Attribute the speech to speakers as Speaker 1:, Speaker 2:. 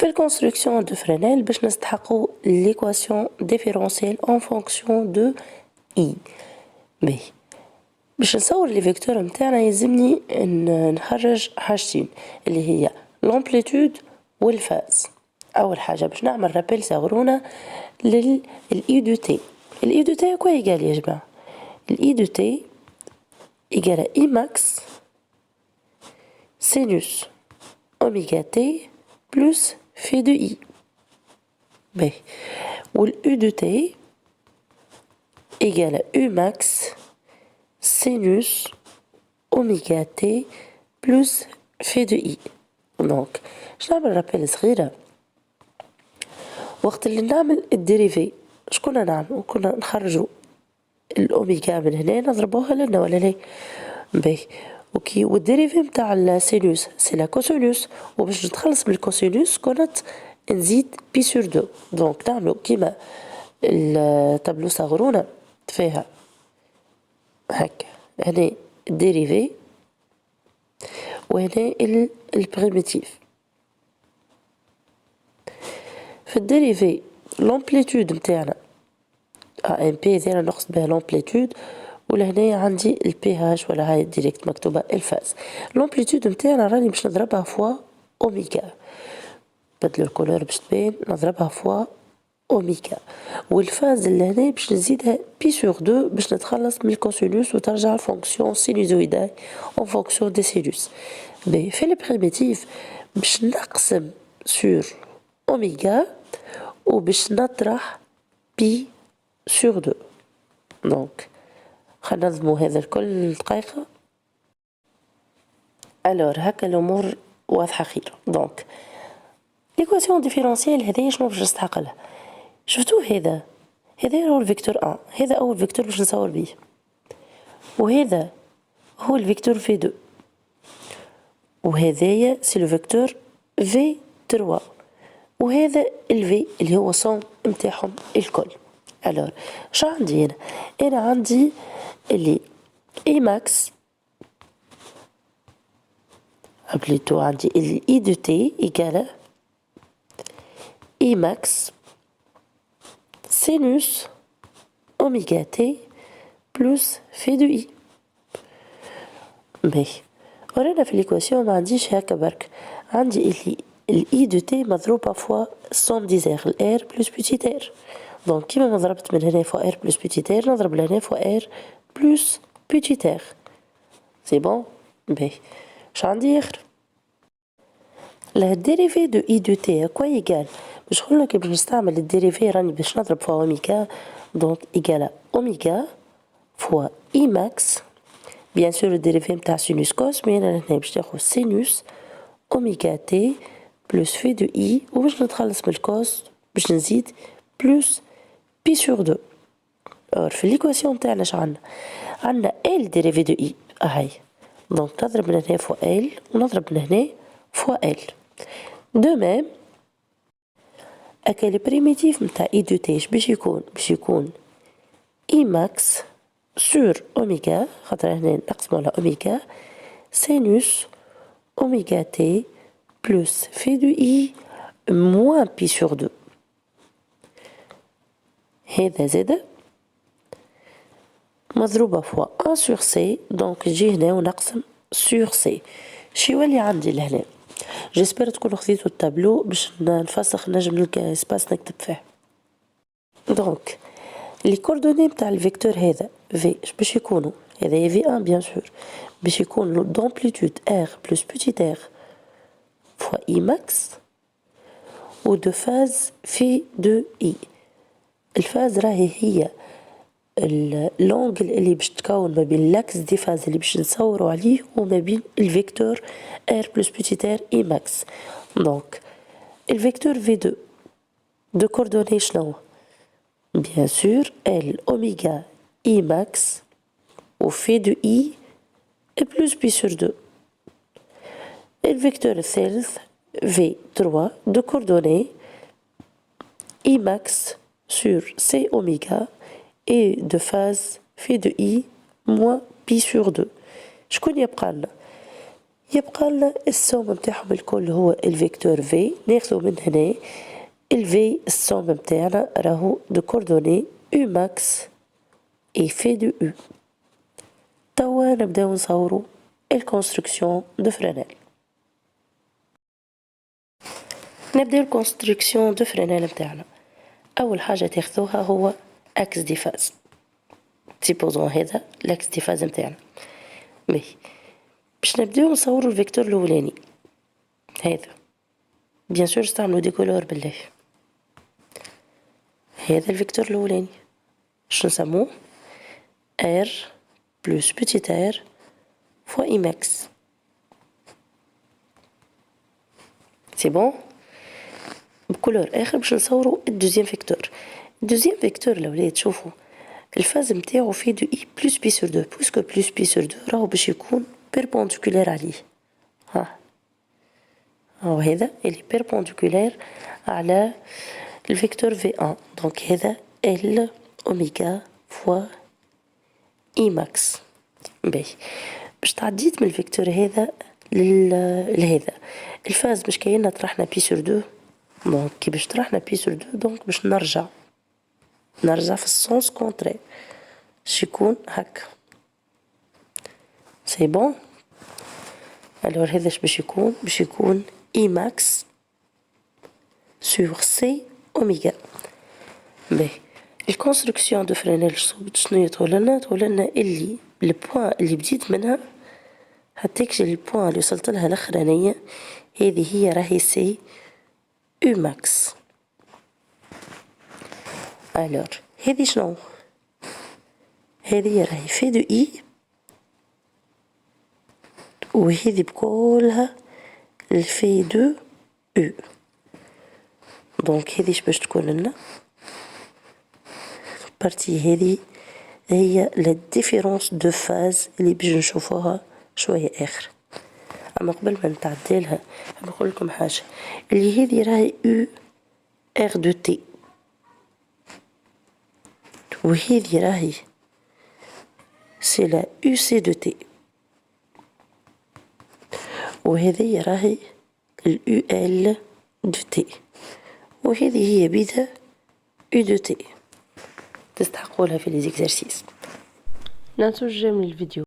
Speaker 1: في الكونستركسيون دو فرينيل باش نستحقوا ليكواسيون ديفيرونسيال اون فونكسيون دو اي. باهي باش نصور لي فيكتور نتاعنا يلزمني نخرج حاجتين اللي هي لامبليتود والفاز. اول حاجه باش نعمل رابيل صغرونا للاي دو تي. الاي دو تي كوا يقال يا جماعه؟ الاي دو تي يقال اي ماكس سينوس اوميغا تي بلس في دو اي. باهي والاو دو تي يقال او ماكس سينوس اوميغا تي بلس في دو اي. دونك باش نعمل رابيل صغيره وقت اللي نعمل الديريفي شكون نعمل؟ كنا نخرجوا الأوميغا من هنا نضربوها لنا ولا لا؟ باهي اوكي. والديريفي متاع السينوس سي لا كوسينوس وباش نتخلص من الكوسينوس كنت نزيد بي سور دو. دونك نعملو كيما التابلو صغرونا فيها هكا هنا الديريفي وهنا البريميتيف. في الديريفي لامبليتود متاعنا ام بي هذا نقصد بها لامبليتود ولهنا عندي البي هاش ولا هاي ديريكت مكتوبه الفاز. لامبليتود متاعنا راني باش نضربها فوا اوميغا بدلو الكولور باش تبان نضربها فوا اوميغا. والفاز اللي هنا باش نزيدها بي سور دو باش نتخلص من الكوسينوس وترجع الفونكسيون سينوزويدال اون فونكسيون دي سينوس. باهي في البريميتيف باش نقسم سور اوميغا وباش نطرح بي سور دو. دونك خلينا ننظمو هذا الكل دقيقة. الور هكا الامور واضحة خير. دونك ليكواسيون ديفيرونسيال هذايا شنو باش نستحق لها؟ شفتوه هذا هو الفيكتور ان، هذا اول فيكتور باش نصور بيه، وهذا هو الفيكتور في دو، وهذايا سي لو فيكتور في 3، وهذا الفي اللي هو صون متاعهم الكل. الور شو عندي هنا؟ انا عندي اللي اي ماكس بليتو عندي الاي دو تي ايكالا اي ماكس سينوس اوميغا تي بلس في دو اي. باهي ورانا في ليكواسيون ما عنديش هكا برك، عندي اللي الاي دو تي مضروبة فوا سوم ديزير الار بلس بوتيت ار. دونك كيما ما ضربت من هنا فوا ار بلس بوتيت ار نضرب لهنا فوا ار بلس بوتيت ار. سي بون. باهي اش عندي اخر؟ لا الديريفي دو اي دو تي كوا يقال؟ باش نقول لك باش نستعمل الديريفي راني باش نضرب فوا اوميغا. دونك يقال اوميغا فوا اي ماكس بيان سور الديريفي نتاع سينوس كوس، مي انا هنا باش ناخذ سينوس اوميغا تي بلس في دو اي وباش نتخلص من الكوس باش نزيد بلس بي سور دو. اور في ليكواسيون تاعنا اش عندنا ال ديريفي دو اي هاي. دونك نضرب من هنا فوا ال ونضرب من هنا فوا ال. دو ميم هكا لي بريميتيف نتاع اي دو تي باش يكون اي ماكس سور اوميغا خاطر هنا نقسمو على اوميغا سينوس اوميغا تي بلس في دو اي موان بي سور دو. هذا زادا مضروبة فوا ان سور سي. دونك نجي هنا ونقسم سور سي. شي يولي عندي لهنا؟ جيسبر تكونوا خذيتوا التابلو باش نفسخ نجم نلقى سباس نكتب فيه. دونك لي كوردوني نتاع الفيكتور هذا في باش يكونوا هذايا في ان بيان سور باش يكون دامبليتود ار بلس بوتيت ار فوا اي ماكس و دو فاز في دو اي. الفاز راهي هي اللونجل اللي باش تكون ما بين لاكس دي فاز اللي باش نصوروا عليه وما بين الفيكتور ار بلس بوتيت ار اي ماكس. دونك الفيكتور في دو كوردوني شنو؟ بيان سور ال اوميغا اي ماكس و في دو اي بلس بي سور دو. الفيكتور الثالث في 3 دو كوردوني اي ماكس sur C oméga et de phase phi de I moins pi sur 2. شكون يبقى لنا؟ يبقى لنا السوم متاعهم الكل هو الفيكتور في، ناخذو من هنا الفي السوم متاعنا راهو دو كوردوني U max et fait de U. توا نبداو نصورو الكونستركسيون دو فرينيل. نبداو الكونستركسيون دو فرينيل متاعنا. أول حاجة تاخذوها هو أكس دي فاز. سيبوزون هذا الأكس دي فاز متاعنا. باش نبداو نصورو الفيكتور الأولاني هذا. بيان سور نستعملو دي كولور بالله. هذا الفيكتور الأولاني باش نسموه R plus petit r fois I max. سي بون. بكولور آخر باش نصورو الدوزيام فيكتور. الدوزيام فيكتور الأولاد شوفوا الفاز متاعو في دو إي بلوس بي سور دو، بويسكو بلوس بي سور دو راهو باش يكون بيربونديكولار عليه. هاو هذا اللي بيربونديكولار على الفيكتور في ان، دونك هذا ال اوميغا فوا اي ماكس. باهي باش تعديت من الفيكتور هذا لهذا الفاز باش كاينة طرحنا بي سور دو، دونك كي باش طرحنا بي سور دو دونك باش نرجع في السونس كونتري باش يكون هكا. سي بون. الور هذا باش يكون اي ماكس سور سي اوميغا. باهي الكونستركسيون دو فرينيل شنو تقولنا اللي البوان اللي بديت منها هتكشي البوان اللي وصلت لها الاخرانيه هذه هي راهي سي او ماكس. الور هذه شنو؟ هذه راهي في دو اي وهذه بكلها الفي دو او. دونك هذه باش تكون لنا بارتي هذه هي لا ديفيرونس دو فاز اللي باش نشوفوها شويه اخر. اما قبل ما نتعدلها نقول لكم حاجه اللي هذه راهي او ار دو تي وهذه راهي سي لا او سي دو تي وهذه راهي الاو ال دو تي وهذه هي بيتا او دو تي. تستحقوا لها في لي زيكزارسيس. لا تنسوش من الفيديو.